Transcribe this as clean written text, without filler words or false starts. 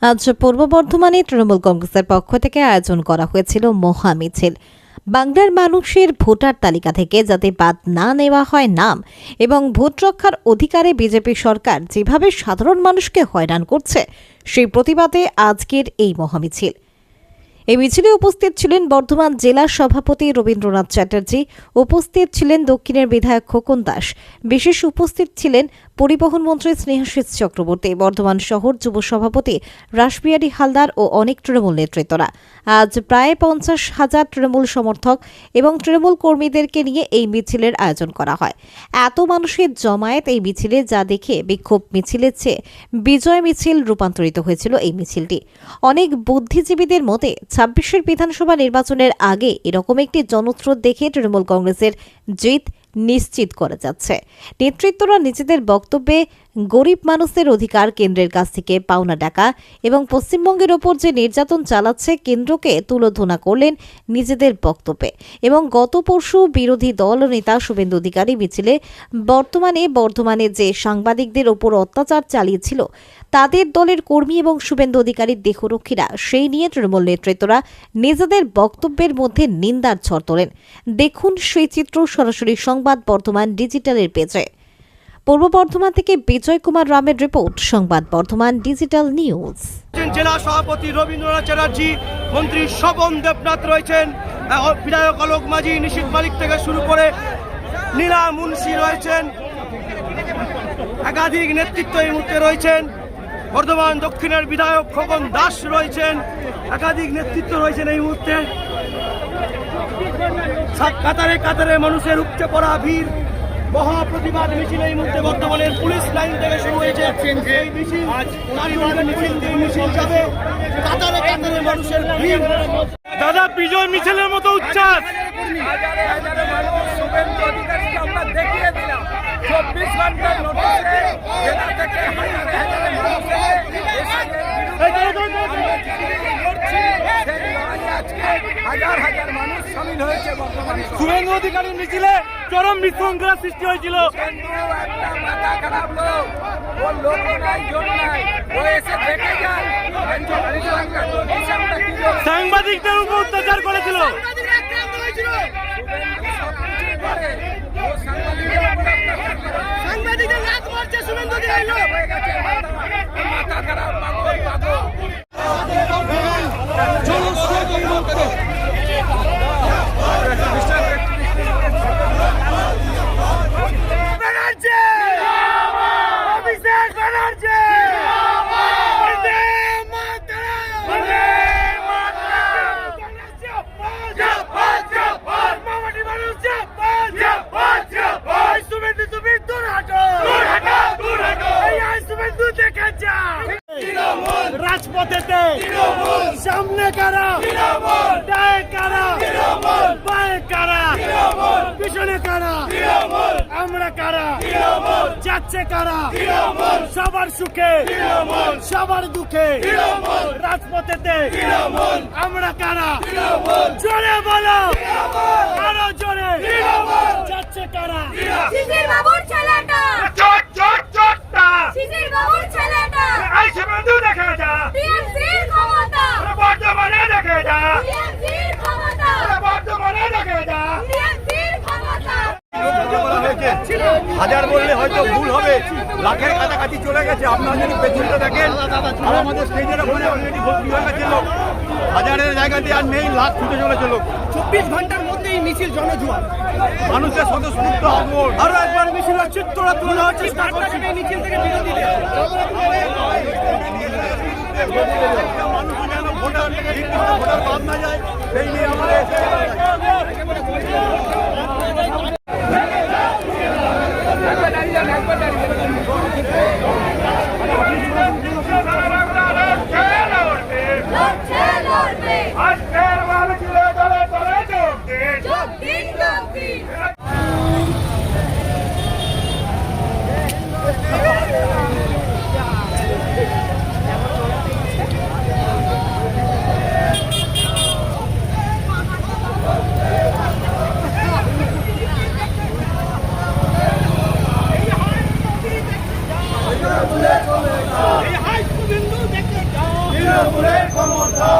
আজ পূর্ব বর্ধমানে তৃণমূল কংগ্রেসের পক্ষ থেকে আয়োজন করা হয়েছিল মহা মিছিল। বাংলার মানুষের ভোটার তালিকা থেকে যাতে বাদ না নেওয়া হয় নাম এবং ভোট রক্ষার অধিকারে বিজেপি সরকার যেভাবে সাধারণ মানুষকে হয়রান করছে সেই প্রতিবাদে আজকের এই মহামিছিল। এই মিছিলে উপস্থিত ছিলেন বর্ধমান জেলা সভাপতি রবীন্দ্রনাথ চ্যাটার্জি, উপস্থিত ছিলেন দক্ষিণের বিধায়ক খোকন দাস, বিশেষ উপস্থিত ছিলেন পরিবহন মন্ত্রী স্নেহাশিস চক্রবর্তী, বর্ধমান শহর যুব সভাপতি রাসবিহারী হালদার ও অনেক তৃণমূল নেতৃত্বরা। আজ প্রায় 50,000 তৃণমূল সমর্থক এবং তৃণমূল কর্মীদেরকে নিয়ে এই মিছিলের আয়োজন করা হয়। এত মানুষের জমায়েত এই মিছিলে যা দেখে বিক্ষোভ মিছিলের চেয়ে বিজয় মিছিল রূপান্তরিত হয়েছিল এই মিছিলটি। অনেক বুদ্ধিজীবীদের মতে 26 বিধানসভা নির্বাচনের আগে এরকম একটি জনস্রোত দেখে তৃণমূল কংগ্রেসের জিত নিশ্চিত করা যাচ্ছে। নেতৃত্বরা নিজেদের বক্তব্যে গরিব মানুষের অধিকার কেন্দ্রের কাছ থেকে পাওনা টাকা এবং পশ্চিমবঙ্গের ওপর যে নির্যাতন চালাচ্ছে কেন্দ্রকে তুলোধনা করলেন নিজেদের বক্তব্যে। এবং গত পরশু বিরোধী দল নেতা শুভেন্দু অধিকারী মিছিলে বর্ধমানে যে সাংবাদিকদের ওপর অত্যাচার চালিয়েছিল তাদের দলের কর্মী এবং শুভেন্দু অধিকারীর দেহরক্ষীরা সেই নিয়ে তৃণমূল নেতৃত্বরা নিজেদের বক্তব্যের মধ্যে নিন্দার ঝড় তোলেন। দেখুন সেই চিত্র সরাসরি সংবাদ বর্ধমান ডিজিটালের পেজে। পূর্ব বর্ধমান থেকে বিজয় কুমার রামের রিপোর্ট, সংবাদ বর্ধমান ডিজিটাল নিউজ। জেলা সভাপতি রবীন্দ্রনাথ চ্যাটার্জি, মন্ত্রী স্বপন দেবনাথ রয়েছেন, বিধায়ক অলোক মাঝি, নিশীথ মালিক থেকে শুরু করে নীলা মুন্সি রয়েছেন, একাধিক নেতৃত্ব এই মুহূর্তে রয়েছেন। বর্ধমান দক্ষিণের বিধায়ক খোকন দাস রয়েছেন, একাধিক নেতৃত্ব রয়েছেন এই মুহূর্তে। কাতারে কাতারে মানুষের উপচে পড়া ভিড়, মহাপ্রতিবাদ মিছিল এই মুহূর্তে বর্তমানের পুলিশ লাইন থেকে শুরু হয়েছে। এই মিছিল মিছিল যাবে, কাতারে কাতারে মানুষের ভিড়। দাদা, বিজয় মিছিলের মতো উচ্ছ্বাস। আমরা দেখিয়ে দিলাম 24 ঘন্টার নোটিশে জেলা থেকে হাজার হাজার মানুষ সামিল হয়েছে। শুভেন্দু অধিকারীর মিছিলে চরম বিশৃঙ্খলা সৃষ্টি হয়েছিল। মাথা খারাপ লোক, ওর লোক নাই, জোর নাই, ও এসে দেখে যায়। সাংবাদিকদের উপর অত্যাচার করেছিল। সাংবাদিকদের রাত মারছে শুভেন্দু অধিকারী। মাথা খারাপ, রাজপথেতে সামনে কারা, ডায়ে কারা, বায়ে কারা, পিছনে কারা, আমরা কারা, যাচ্ছে কারা, সবার সুখে সবার দুঃখে রাজপথেতে আমরা কারা, জোরে বলো, আরো জোরে, যাচ্ছে কারা। শিশির বাবুর ছেলেটা, শিশির বাবুর ছেলেটা, শুভেন্দু দেখে যা, টিএমসির ক্ষমতা, বর্তমানে দেখে যা, টিএমসির ক্ষমতা, বর্তমানে দেখে যা। টিএমসির ক্ষমতা। হাজার বললে হয়তো ভুল হবে, লাখের কাছাকাছি চলে গেছে। আপনারা যদি পেছনটা দেখেন, আর আমাদের স্টেজের ওখানে অলরেডি ভর্তি হয়ে গেছে লোক। হাজারের জায়গাতে আর নেই, লাখ ছুটে চলেছে লোক। 24 ঘন্টার মধ্যেই মিছিল জনজোয়ার, মানুষের স্বতঃস্ফূর্ত আগমন। আরো একবার মিছিলের চিত্রটা তুলে হচ্ছে মিছিল থেকে বিরোধীদের। মানুষ যেন ভোটার বাদ না যায়, সেই নিয়ে আমাদের তৃণমূলের ক্ষমতা